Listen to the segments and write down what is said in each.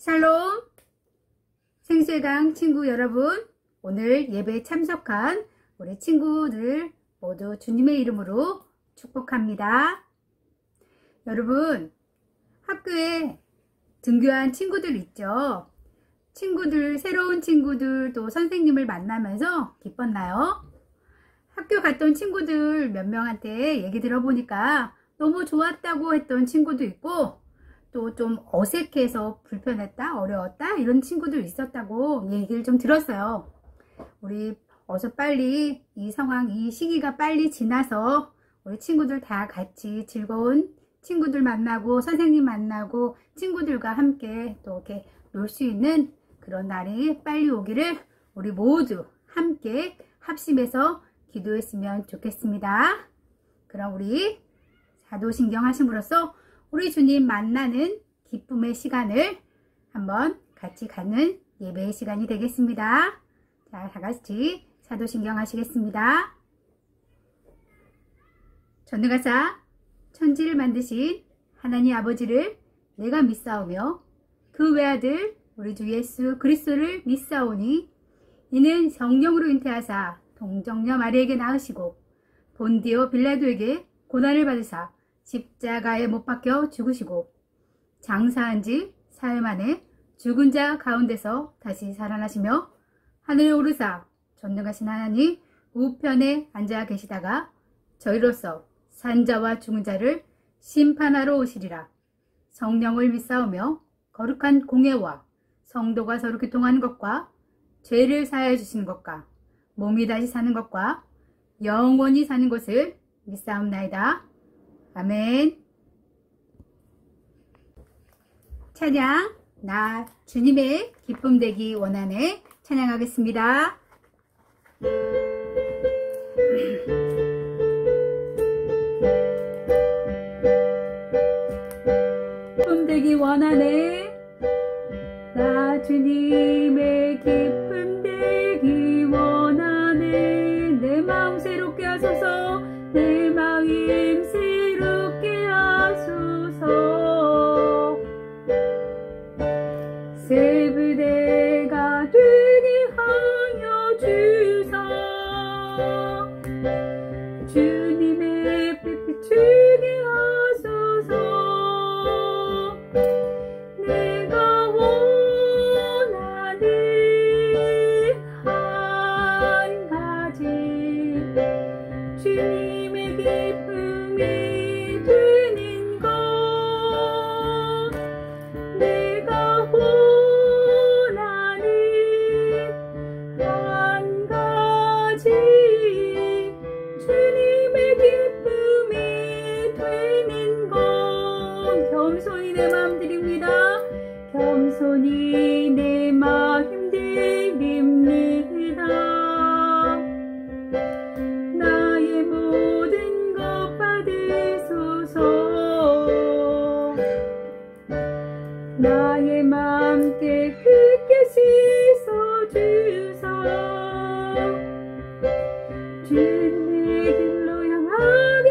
샬롬 생수의강 친구 여러분, 오늘 예배에 참석한 우리 친구들 모두 주님의 이름으로 축복합니다. 여러분, 학교에 등교한 친구들 있죠? 친구들, 새로운 친구들 또 선생님을 만나면서 기뻤나요? 학교 갔던 친구들 몇 명한테 얘기 들어보니까 너무 좋았다고 했던 친구도 있고, 또 좀 어색해서 불편했다, 어려웠다 이런 친구들 있었다고 얘기를 좀 들었어요. 우리 어서 빨리 이 상황, 이 시기가 빨리 지나서 우리 친구들 다 같이 즐거운 친구들 만나고 선생님 만나고 친구들과 함께 또 이렇게 놀 수 있는 그런 날이 빨리 오기를 우리 모두 함께 합심해서 기도했으면 좋겠습니다. 그럼 우리 사도신경 하심으로써 우리 주님 만나는 기쁨의 시간을 한번 같이 갖는 예배의 시간이 되겠습니다. 자, 다 같이 사도신경 하시겠습니다. 전능하사 천지를 만드신 하나님 아버지를 내가 믿사오며 그 외아들 우리 주 예수 그리스도를 믿사오니 이는 성령으로 잉태하사 동정녀 마리에게 낳으시고 본디오 빌라도에게 고난을 받으사 십자가에 못 박혀 죽으시고 장사한 지 사흘 만에 죽은 자 가운데서 다시 살아나시며 하늘에 오르사 전능하신 하나님 우편에 앉아 계시다가 저희로서 산자와 죽은 자를 심판하러 오시리라. 성령을 믿사오며 거룩한 공예와 성도가 서로 교통하는 것과 죄를 사하여 주시는 것과 몸이 다시 사는 것과 영원히 사는 것을 믿사옵나이다. 아멘. 찬양, 나 주님의 기쁨 되기 원하네 찬양하겠습니다. 기쁨 되기 원하네, 나 주님의 기쁨 되기 원하네. 내 마음 새롭게 하소서, 내 마음 새롭게 하소서. 새 부대가 되게 하여 주사, 주님의 빛 비추게 하소서. 내가 원하는 한 가지, 주님의 기쁨이 되는 것. 내가 원하는 한 가지, 주님의 기쁨이 되는 것. 겸손히 내 마음 드립니다. 겸손히 내 마음 드립니다. 나의 모든 것 받으소서. 나의 마음 깨끗게 씻어주사, 주님의 길로 향하게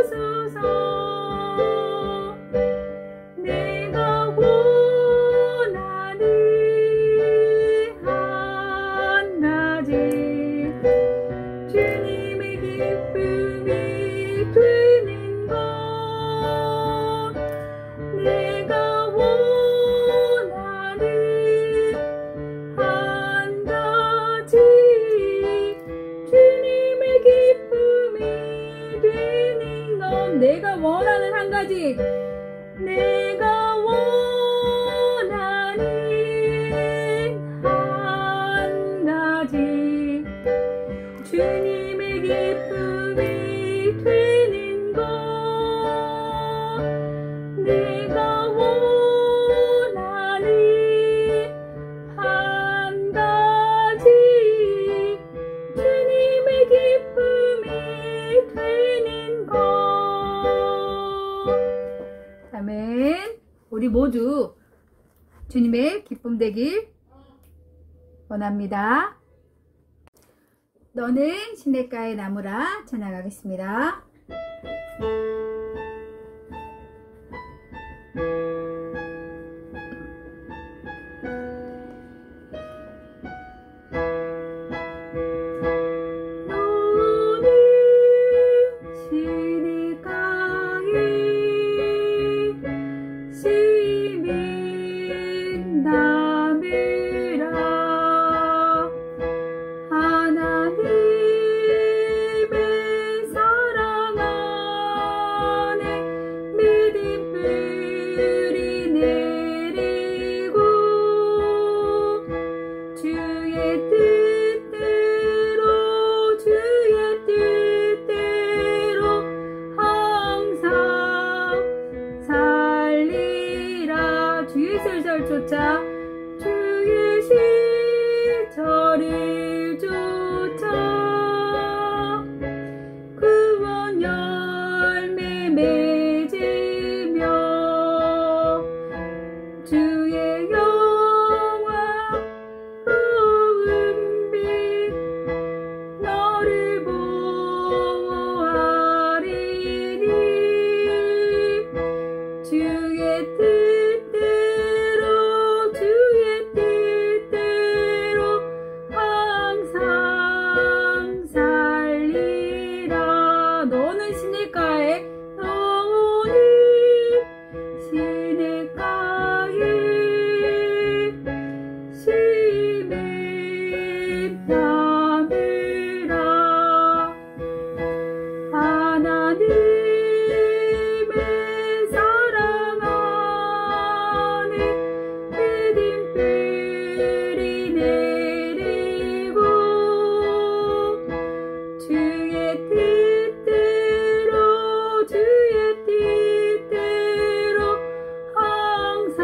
하소서. 내가 원하는 한 가지, 주님의 기쁨이 되는 것. 내가 원하는 한 가지, 주님의 기쁨이 되는 것. 내가 원하는 한 가지, 내가 원하는 한 가지, 주님의 기쁨이 되는 것. 내가 원하는 한 가지, 주님의 기쁨이 되는 것. 아멘. 우리 모두 주님의 기쁨 되길 원합니다. 너는 시냇가의 나무라 찬양하겠습니다. 시민 나누라. 하나님의 사랑 안에 믿음 뿌리 내리고 주의 뜻대로 항상 살리라. 주의 설절 쫓아 주의 시절을 쫓아 구원 열매 맺으며 주의 영광 부은빛 너를 보호하리니 주의 뜻대로 항상 살리라. 너는 시냇가에 시민 나누라. 하나님의 사랑 안에 믿음 뿌리 내리고 주의 뜻대로 항상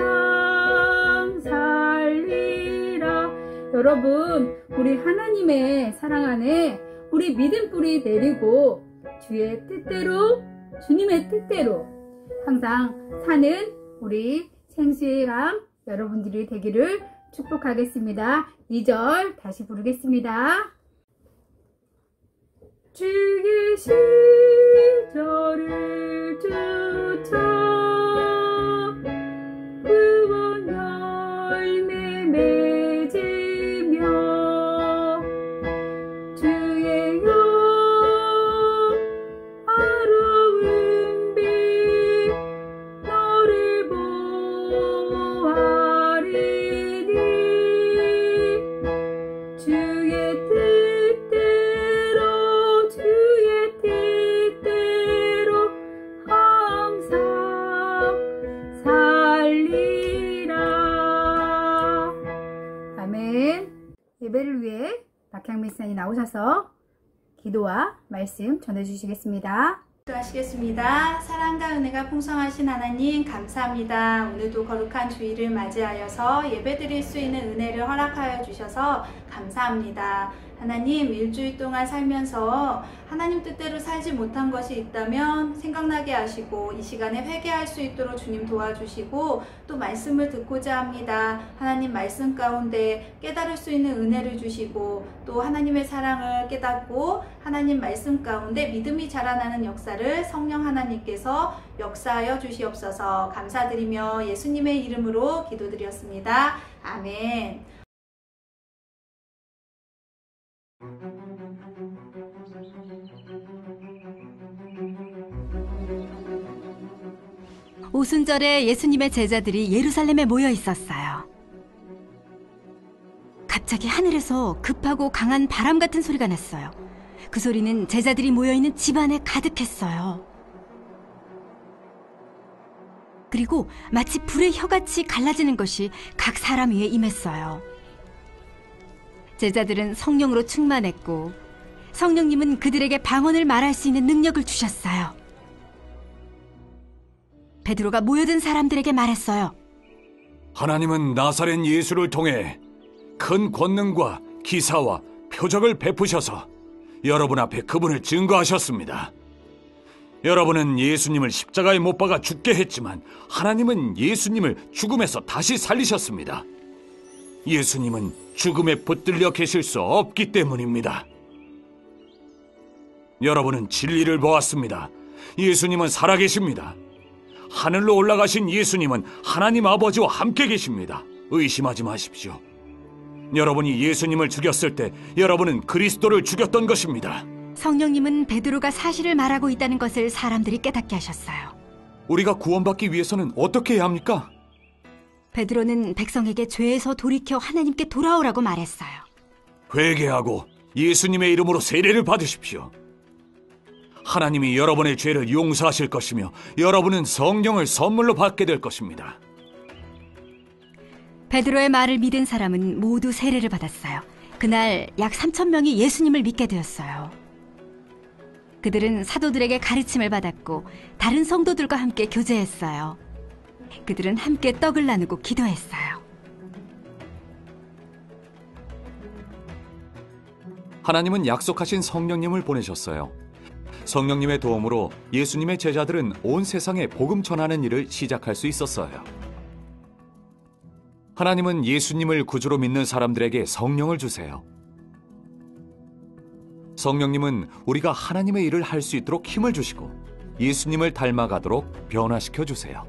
살리라. 여러분, 우리 하나님의 사랑 안에 우리 믿음 뿌리 내리고 주의 뜻대로, 주님의 뜻대로 항상 사는 우리 생수의강 여러분들이 되기를 축복하겠습니다. 2절 다시 부르겠습니다. 주의 시절을 쫓아 구원 열매 맺으며 주의 아름다운 빛 너를 보호하리니 주의 뜻대로 항상 살리라. 아멘. 예배를 위해 박향민 선생님이 나오셔서 기도와 말씀 전해주시겠습니다. 기도하시겠습니다. 사랑과 은혜가 풍성하신 하나님 감사합니다. 오늘도 거룩한 주일을 맞이하여서 예배드릴 수 있는 은혜를 허락하여 주셔서 감사합니다. 하나님, 일주일 동안 살면서 하나님 뜻대로 살지 못한 것이 있다면 생각나게 하시고 이 시간에 회개할 수 있도록 주님 도와주시고 또 말씀을 듣고자 합니다. 하나님 말씀 가운데 깨달을 수 있는 은혜를 주시고 또 하나님의 사랑을 깨닫고 하나님 말씀 가운데 믿음이 자라나는 역사를 성령 하나님께서 역사하여 주시옵소서. 감사드리며 예수님의 이름으로 기도드렸습니다. 아멘. 오순절에 예수님의 제자들이 예루살렘에 모여 있었어요. 갑자기 하늘에서 급하고 강한 바람 같은 소리가 났어요. 그 소리는 제자들이 모여있는 집안에 가득했어요. 그리고 마치 불의 혀같이 갈라지는 것이 각 사람 위에 임했어요. 제자들은 성령으로 충만했고 성령님은 그들에게 방언을 말할 수 있는 능력을 주셨어요. 베드로가 모여든 사람들에게 말했어요. 하나님은 나사렛 예수를 통해 큰 권능과 기사와 표적을 베푸셔서 여러분 앞에 그분을 증거하셨습니다. 여러분은 예수님을 십자가에 못 박아 죽게 했지만 하나님은 예수님을 죽음에서 다시 살리셨습니다. 예수님은 죽음에 붙들려 계실 수 없기 때문입니다. 여러분은 진리를 보았습니다. 예수님은 살아계십니다. 하늘로 올라가신 예수님은 하나님 아버지와 함께 계십니다. 의심하지 마십시오. 여러분이 예수님을 죽였을 때 여러분은 그리스도를 죽였던 것입니다. 성령님은 베드로가 사실을 말하고 있다는 것을 사람들이 깨닫게 하셨어요. 우리가 구원받기 위해서는 어떻게 해야 합니까? 베드로는 백성에게 죄에서 돌이켜 하나님께 돌아오라고 말했어요. 회개하고 예수님의 이름으로 세례를 받으십시오. 하나님이 여러분의 죄를 용서하실 것이며 여러분은 성령을 선물로 받게 될 것입니다. 베드로의 말을 믿은 사람은 모두 세례를 받았어요. 그날 약 3,000명이 예수님을 믿게 되었어요. 그들은 사도들에게 가르침을 받았고 다른 성도들과 함께 교제했어요. 그들은 함께 떡을 나누고 기도했어요. 하나님은 약속하신 성령님을 보내셨어요. 성령님의 도움으로 예수님의 제자들은 온 세상에 복음 전하는 일을 시작할 수 있었어요. 하나님은 예수님을 구주로 믿는 사람들에게 성령을 주세요. 성령님은 우리가 하나님의 일을 할 수 있도록 힘을 주시고 예수님을 닮아가도록 변화시켜 주세요.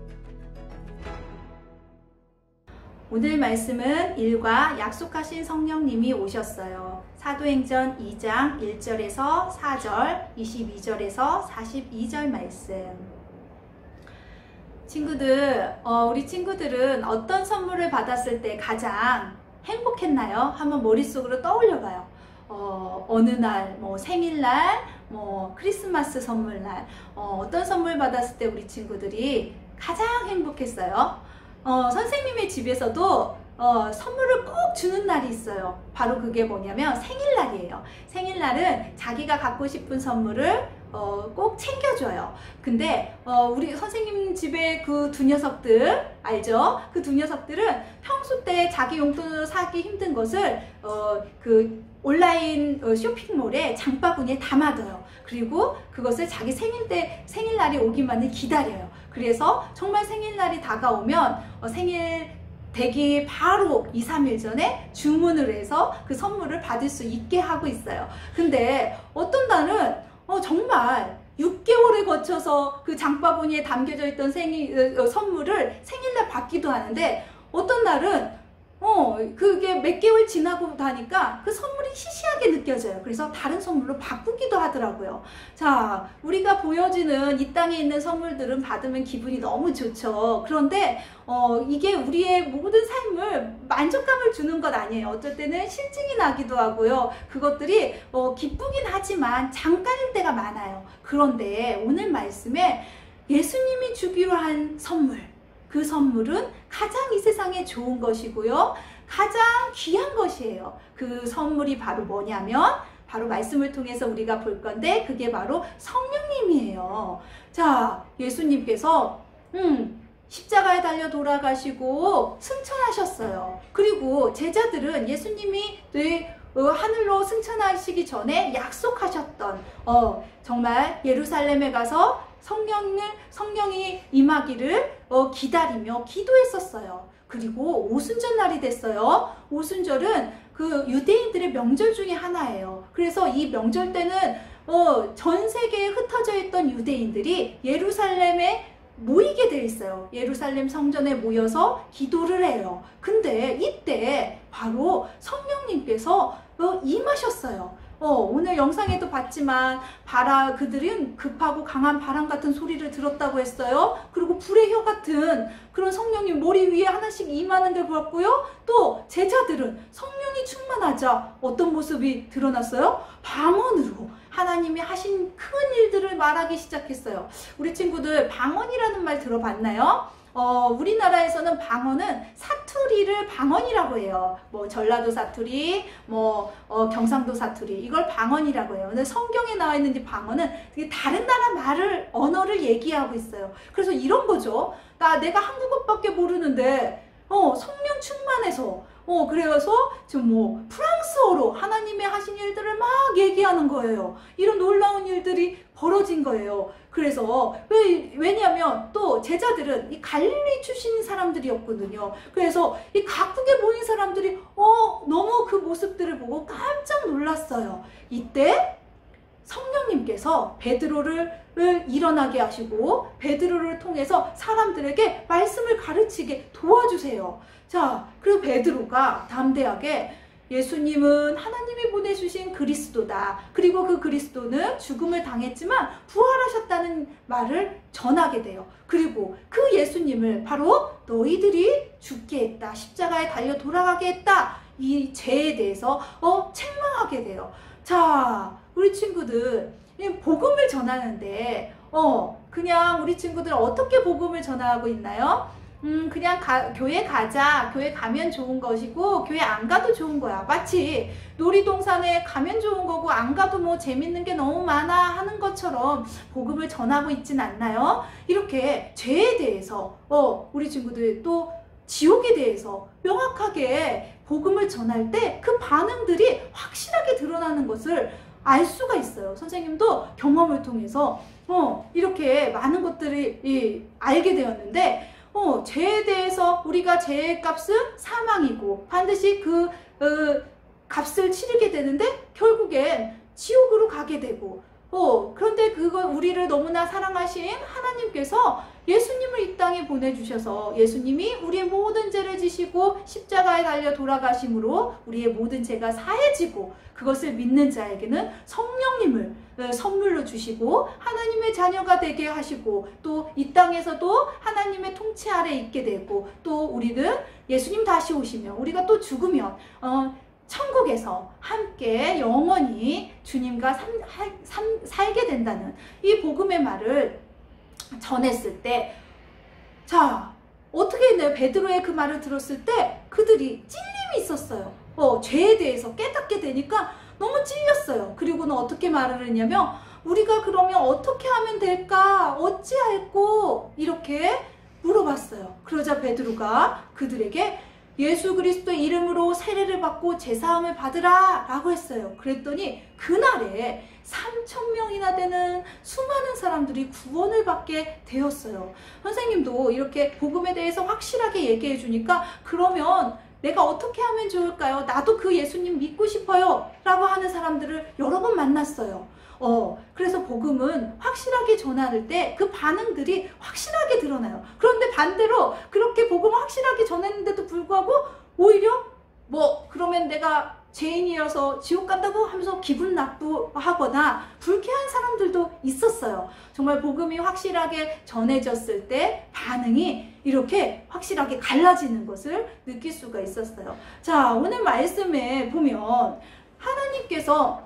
오늘 말씀은 일과 약속하신 성령님이 오셨어요. 사도행전 2장 1절에서 4절, 22절에서 42절 말씀. 친구들, 우리 친구들은 어떤 선물을 받았을 때 가장 행복했나요? 한번 머릿속으로 떠올려봐요. 어느 날, 생일날, 크리스마스 선물날, 어떤 선물 받았을 때 우리 친구들이 가장 행복했어요? 선생님의 집에서도 선물을 꼭 주는 날이 있어요. 바로 그게 뭐냐면 생일날이에요. 생일날은 자기가 갖고 싶은 선물을 꼭 챙겨줘요. 근데 우리 선생님 집에 그 두 녀석들 알죠? 그 두 녀석들은 평소 때 자기 용돈으로 사기 힘든 것을 그 온라인 쇼핑몰에 장바구니에 담아둬요. 그리고 그것을 자기 생일날이 오기만을 기다려요. 그래서 정말 생일날이 다가오면 생일 되기 바로 2, 3일 전에 주문을 해서 그 선물을 받을 수 있게 하고 있어요. 근데 어떤 날은 정말 6개월을 거쳐서 그 장바구니에 담겨져 있던 선물을 생일날 받기도 하는데 어떤 날은 그게 몇 개월 지나고 나니까 그 선물이 희시하게 느껴져요. 그래서 다른 선물로 바꾸기도 하더라고요. 자, 우리가 보여지는 이 땅에 있는 선물들은 받으면 기분이 너무 좋죠. 그런데 이게 우리의 모든 삶을 만족감을 주는 것 아니에요. 어쩔 때는 실증이 나기도 하고요. 그것들이 기쁘긴 하지만 잠깐일 때가 많아요. 그런데 오늘 말씀에 예수님이 주기로 한 선물, 그 선물은 가장 이 세상에 좋은 것이고요. 가장 귀한 것이에요. 그 선물이 바로 뭐냐면 바로 말씀을 통해서 우리가 볼 건데 그게 바로 성령님이에요. 자, 예수님께서 십자가에 달려 돌아가시고 승천하셨어요. 그리고 제자들은 예수님이 하늘로 승천하시기 전에 약속하셨던 정말 예루살렘에 가서 성령이 임하기를 기다리며 기도했었어요. 그리고 오순절 날이 됐어요. 오순절은 그 유대인들의 명절 중에 하나예요. 그래서 이 명절 때는 전 세계에 흩어져 있던 유대인들이 예루살렘에 모이게 돼 있어요. 예루살렘 성전에 모여서 기도를 해요. 근데 이때 바로 성령님께서 임하셨어요. 오늘 영상에도 봤지만 그들은 급하고 강한 바람 같은 소리를 들었다고 했어요. 그리고 불의 혀 같은 그런 성령님 머리 위에 하나씩 임하는 걸 보았고요. 또 제자들은 성령이 충만하자 어떤 모습이 드러났어요? 방언으로 하나님이 하신 큰 일들을 말하기 시작했어요. 우리 친구들 방언이라는 말 들어봤나요? 우리나라에서는 방언은 사투리를 방언이라고 해요. 전라도 사투리, 경상도 사투리, 이걸 방언이라고 해요. 근데 성경에 나와 있는 이 방언은 다른 나라 언어를 얘기하고 있어요. 그래서 이런 거죠. 내가 한국어밖에 모르는데, 성령 충만해서, 그래서 지금 프랑스어로 하나님의 하신 일들을 막 얘기하는 거예요. 이런 놀라운 일들이 벌어진 거예요. 그래서 왜냐하면 또 제자들은 이 갈릴리 출신 사람들이었거든요. 그래서 이 각국에 모인 사람들이 너무 그 모습들을 보고 깜짝 놀랐어요. 이때 성령님께서 베드로를 일어나게 하시고 베드로를 통해서 사람들에게 말씀을 가르치게 도와주세요. 자, 그리고 베드로가 담대하게 예수님은 하나님이 보내주신 그리스도다. 그리고 그 그리스도는 죽음을 당했지만 부활하셨다는 말을 전하게 돼요. 그리고 그 예수님을 바로 너희들이 죽게 했다. 십자가에 달려 돌아가게 했다. 이 죄에 대해서 책망하게 돼요. 자, 우리 친구들 이 복음을 전하는데 그냥 우리 친구들 어떻게 복음을 전하고 있나요? 그냥 교회 가자. 교회 가면 좋은 것이고 교회 안 가도 좋은 거야. 마치 놀이동산에 가면 좋은 거고 안 가도 뭐 재밌는 게 너무 많아 하는 것처럼 복음을 전하고 있진 않나요? 이렇게 죄에 대해서 우리 친구들 또 지옥에 대해서 명확하게 복음을 전할 때 그 반응들이 확실하게 드러나는 것을 알 수가 있어요. 선생님도 경험을 통해서 이렇게 많은 것들이 알게 되었는데 죄에 대해서 우리가 죄의 값은 사망이고 반드시 그 값을 치르게 되는데 결국엔 지옥으로 가게 되고 그런데 그걸 우리를 너무나 사랑하신 하나님께서 예수님을 이 땅에 보내주셔서 예수님이 우리의 모든 죄를 지시고 십자가에 달려 돌아가심으로 우리의 모든 죄가 사해지고 그것을 믿는 자에게는 성령님을 선물로 주시고 하나님의 자녀가 되게 하시고 또 이 땅에서도 하나님의 통치 아래 있게 되고 또 우리는 예수님 다시 오시면 우리가 또 죽으면 천국에서 함께 영원히 주님과 살게 된다는 이 복음의 말을 전했을 때 자 어떻게 했나요? 베드로의 그 말을 들었을 때 그들이 찔림이 있었어요. 죄에 대해서 깨닫게 되니까 너무 찔렸어요. 그리고는 어떻게 말을 했냐면 우리가 그러면 어떻게 하면 될까? 어찌할꼬? 이렇게 물어봤어요. 그러자 베드로가 그들에게 예수 그리스도의 이름으로 세례를 받고 제사함을 받으라 라고 했어요. 그랬더니 그날에 3,000명이나 되는 수많은 사람들이 구원을 받게 되었어요. 선생님도 이렇게 복음에 대해서 확실하게 얘기해 주니까 그러면 내가 어떻게 하면 좋을까요? 나도 그 예수님 믿고 싶어요 라고 하는 사람들을 여러 번 만났어요. 그래서 복음은 확실하게 전할 때 그 반응들이 확실하게 드러나요. 그런데 반대로 그렇게 복음을 확실하게 전했는데도 불구하고 오히려 그러면 내가 죄인이어서 지옥 간다고 하면서 기분 나쁘하거나 불쾌한 사람들도 있었어요. 정말 복음이 확실하게 전해졌을 때 반응이 이렇게 확실하게 갈라지는 것을 느낄 수가 있었어요. 자, 오늘 말씀에 보면 하나님께서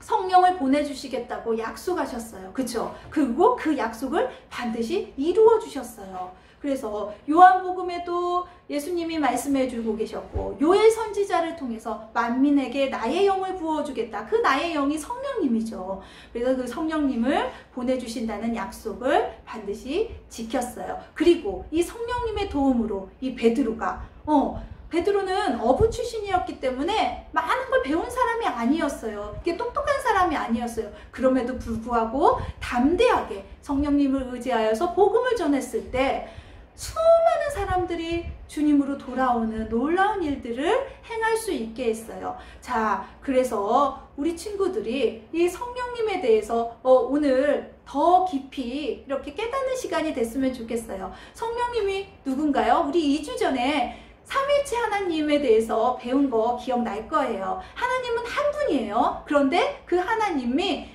성령을 보내주시겠다고 약속하셨어요. 그쵸? 그리고 그 약속을 반드시 이루어 주셨어요. 그래서 요한복음에도 예수님이 말씀해 주고 계셨고 요엘 선지자를 통해서 만민에게 나의 영을 부어주겠다. 그 나의 영이 성령님이죠. 그래서 그 성령님을 보내주신다는 약속을 반드시 지켰어요. 그리고 이 성령님의 도움으로 이 베드로는 어부 출신이었기 때문에 많은 걸 배운 사람이 아니었어요. 이게 똑똑한 사람이 아니었어요. 그럼에도 불구하고 담대하게 성령님을 의지하여서 복음을 전했을 때 수많은 사람들이 주님으로 돌아오는 놀라운 일들을 행할 수 있게 했어요. 자, 그래서 우리 친구들이 이 성령님에 대해서 오늘 더 깊이 이렇게 깨닫는 시간이 됐으면 좋겠어요. 성령님이 누군가요? 우리 2주 전에 삼위일체 하나님에 대해서 배운 거 기억날 거예요. 하나님은 한 분이에요. 그런데 그 하나님이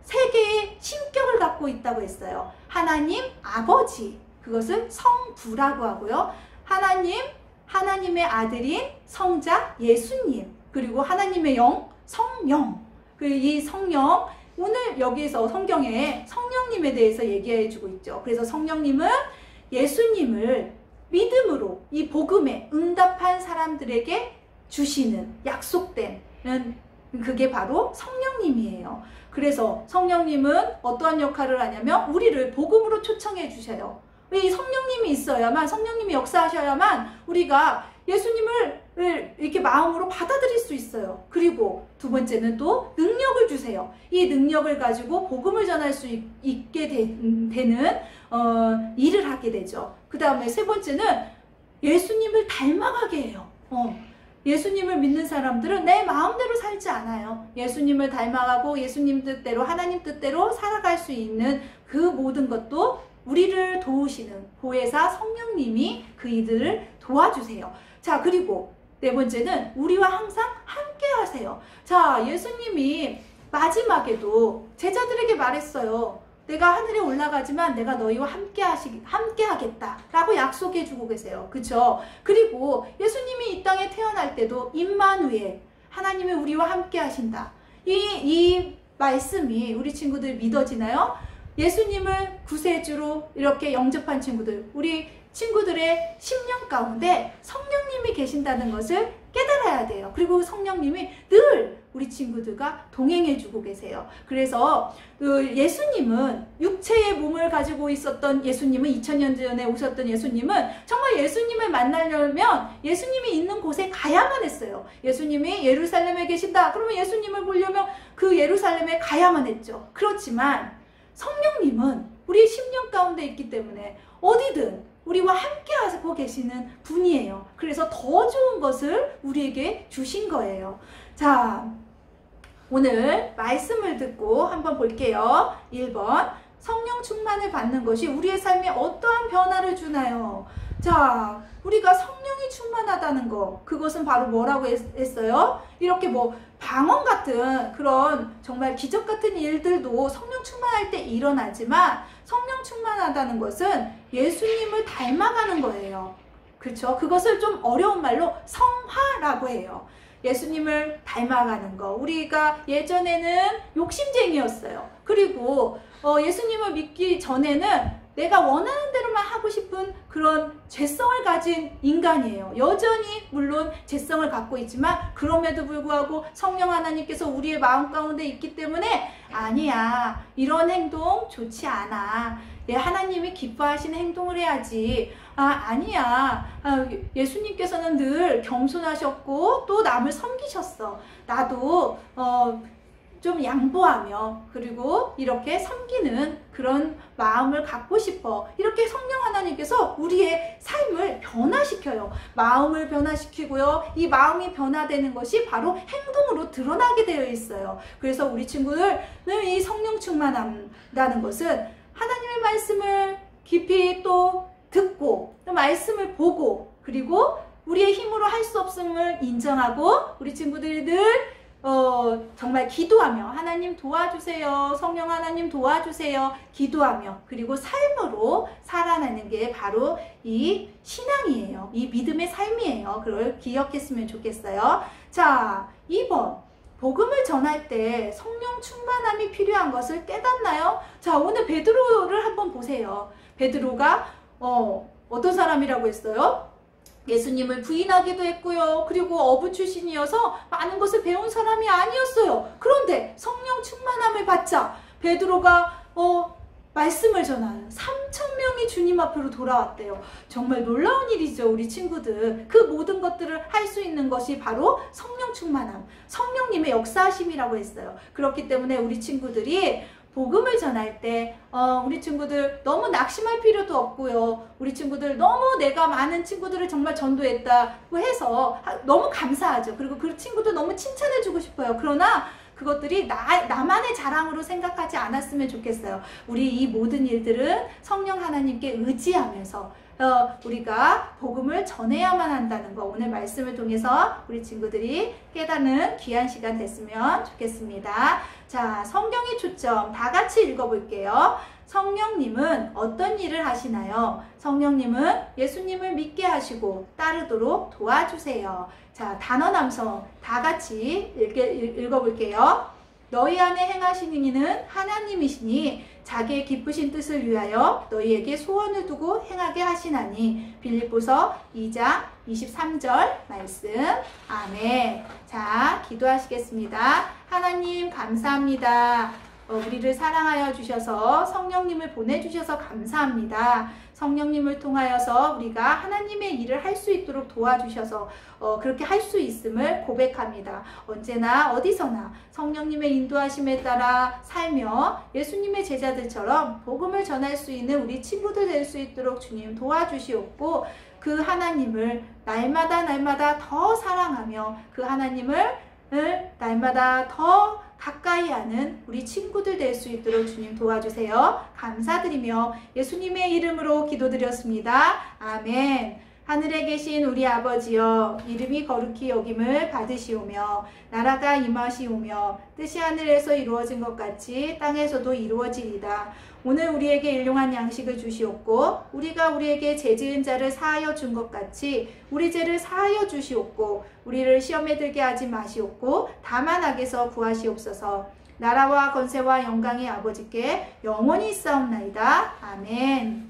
세 개의 신격을 갖고 있다고 했어요. 하나님 아버지, 그것을 성부라고 하고요. 하나님의 아들인 성자 예수님, 그리고 하나님의 영, 성령. 이 성령, 오늘 여기에서 성경에 성령님에 대해서 얘기해 주고 있죠. 그래서 성령님은 예수님을 믿음으로 이 복음에 응답한 사람들에게 주시는 약속된 그게 바로 성령님이에요. 그래서 성령님은 어떠한 역할을 하냐면 우리를 복음으로 초청해 주셔요. 이 성령님이 있어야만, 성령님이 역사하셔야만 우리가 예수님을 이렇게 마음으로 받아들일 수 있어요. 그리고 두 번째는 또 능력을 주세요. 이 능력을 가지고 복음을 전할 수 있게 되는 일을 하게 되죠. 그 다음에 세 번째는 예수님을 닮아가게 해요. 예수님을 믿는 사람들은 내 마음대로 살지 않아요. 예수님을 닮아가고 예수님 뜻대로, 하나님 뜻대로 살아갈 수 있는 그 모든 것도 우리를 도우시는 보혜사 성령님이 그 이들을 도와주세요. 자, 그리고 네 번째는 우리와 항상 함께 하세요. 자, 예수님이 마지막에도 제자들에게 말했어요. 내가 하늘에 올라가지만 내가 너희와 함께 하겠다 라고 약속해 주고 계세요. 그쵸? 그리고 예수님이 이 땅에 태어날 때도 임마누엘, 하나님이 우리와 함께 하신다. 이 말씀이 우리 친구들 믿어지나요? 예수님을 구세주로 이렇게 영접한 친구들, 우리 친구들의 심령 가운데 성령님이 계신다는 것을 깨달아야 돼요. 그리고 성령님이 늘 우리 친구들과 동행해 주고 계세요. 그래서 예수님은 육체의 몸을 가지고 있었던 예수님은 2000년 전에 오셨던 예수님은 정말 예수님을 만나려면 예수님이 있는 곳에 가야만 했어요. 예수님이 예루살렘에 계신다. 그러면 예수님을 보려면 그 예루살렘에 가야만 했죠. 그렇지만 성령님은 우리 심령 가운데 있기 때문에 어디든 우리와 함께 하고 계시는 분이에요. 그래서 더 좋은 것을 우리에게 주신 거예요. 자, 오늘 말씀을 듣고 한번 볼게요. 1번, 성령 충만을 받는 것이 우리의 삶에 어떠한 변화를 주나요? 자, 우리가 성령이 충만하다는 거, 그것은 바로 뭐라고 했어요? 이렇게 뭐 방언 같은 그런 정말 기적 같은 일들도 성령 충만할 때 일어나지만, 성령 충만하다는 것은 예수님을 닮아가는 거예요. 그렇죠? 그것을 좀 어려운 말로 성화라고 해요. 예수님을 닮아가는 거. 우리가 예전에는 욕심쟁이였어요. 그리고 예수님을 믿기 전에는 내가 원하는 대로만 하고 싶은 그런 죄성을 가진 인간이에요. 여전히 물론 죄성을 갖고 있지만 그럼에도 불구하고 성령 하나님께서 우리의 마음 가운데 있기 때문에 아니야, 이런 행동 좋지 않아, 하나님이 기뻐하시는 행동을 해야지, 아니야, 예수님께서는 늘 겸손하셨고 또 남을 섬기셨어, 나도 좀 양보하며 그리고 이렇게 섬기는 그런 마음을 갖고 싶어. 이렇게 성령 하나님께서 우리의 삶을 변화시켜요. 마음을 변화시키고요. 이 마음이 변화되는 것이 바로 행동으로 드러나게 되어 있어요. 그래서 우리 친구들은 이 성령 충만한다는 것은 하나님의 말씀을 깊이 또 듣고 또 말씀을 보고 그리고 우리의 힘으로 할 수 없음을 인정하고 우리 친구들이 늘 정말 기도하며 하나님 도와주세요, 성령 하나님 도와주세요 기도하며 그리고 삶으로 살아내는 게 바로 이 신앙이에요. 이 믿음의 삶이에요. 그걸 기억했으면 좋겠어요. 자, 2번, 복음을 전할 때 성령 충만함이 필요한 것을 깨닫나요? 자, 오늘 베드로를 한번 보세요. 베드로가 어떤 사람이라고 했어요? 예수님을 부인하기도 했고요. 그리고 어부 출신이어서 많은 것을 배운 사람이 아니었어요. 그런데 성령 충만함을 받자 베드로가 말씀을 전하는 3,000명이 주님 앞으로 돌아왔대요. 정말 놀라운 일이죠. 우리 친구들, 그 모든 것들을 할 수 있는 것이 바로 성령 충만함, 성령님의 역사하심이라고 했어요. 그렇기 때문에 우리 친구들이 복음을 전할 때 우리 친구들 너무 낙심할 필요도 없고요. 우리 친구들 너무 내가 많은 친구들을 정말 전도했다고 해서 너무 감사하죠. 그리고 그 친구들 너무 칭찬해주고 싶어요. 그러나 그것들이 나만의 자랑으로 생각하지 않았으면 좋겠어요. 우리 이 모든 일들은 성령 하나님께 의지하면서 우리가 복음을 전해야만 한다는 거, 오늘 말씀을 통해서 우리 친구들이 깨닫는 귀한 시간 됐으면 좋겠습니다. 자, 성경의 초점 다 같이 읽어볼게요. 성령님은 어떤 일을 하시나요? 성령님은 예수님을 믿게 하시고 따르도록 도와주세요. 자, 단어 남성 다 같이 읽어볼게요. 너희 안에 행하시는 이는 하나님이시니 자기의 기쁘신 뜻을 위하여 너희에게 소원을 두고 행하게 하시나니. 빌립보서 2장 23절 말씀. 아멘. 자, 기도하시겠습니다. 하나님 감사합니다. 우리를 사랑하여 주셔서 성령님을 보내주셔서 감사합니다. 성령님을 통하여서 우리가 하나님의 일을 할 수 있도록 도와주셔서 그렇게 할 수 있음을 고백합니다. 언제나 어디서나 성령님의 인도하심에 따라 살며 예수님의 제자들처럼 복음을 전할 수 있는 우리 친구들 될 수 있도록 주님 도와주시옵고, 그 하나님을 날마다 더 사랑하며 그 하나님을 날마다 더 가까이 하는 우리 친구들 될 수 있도록 주님 도와주세요. 감사드리며 예수님의 이름으로 기도드렸습니다. 아멘. 하늘에 계신 우리 아버지여, 이름이 거룩히 여김을 받으시오며 나라가 임하시오며 뜻이 하늘에서 이루어진 것 같이 땅에서도 이루어지리다. 오늘 우리에게 일용할 양식을 주시옵고 우리가 우리에게 죄 지은 자를 사하여 준 것 같이 우리 죄를 사하여 주시옵고 우리를 시험에 들게 하지 마시옵고 다만 악에서 구하시옵소서. 나라와 권세와 영광이 아버지께 영원히 있사옵나이다. 아멘.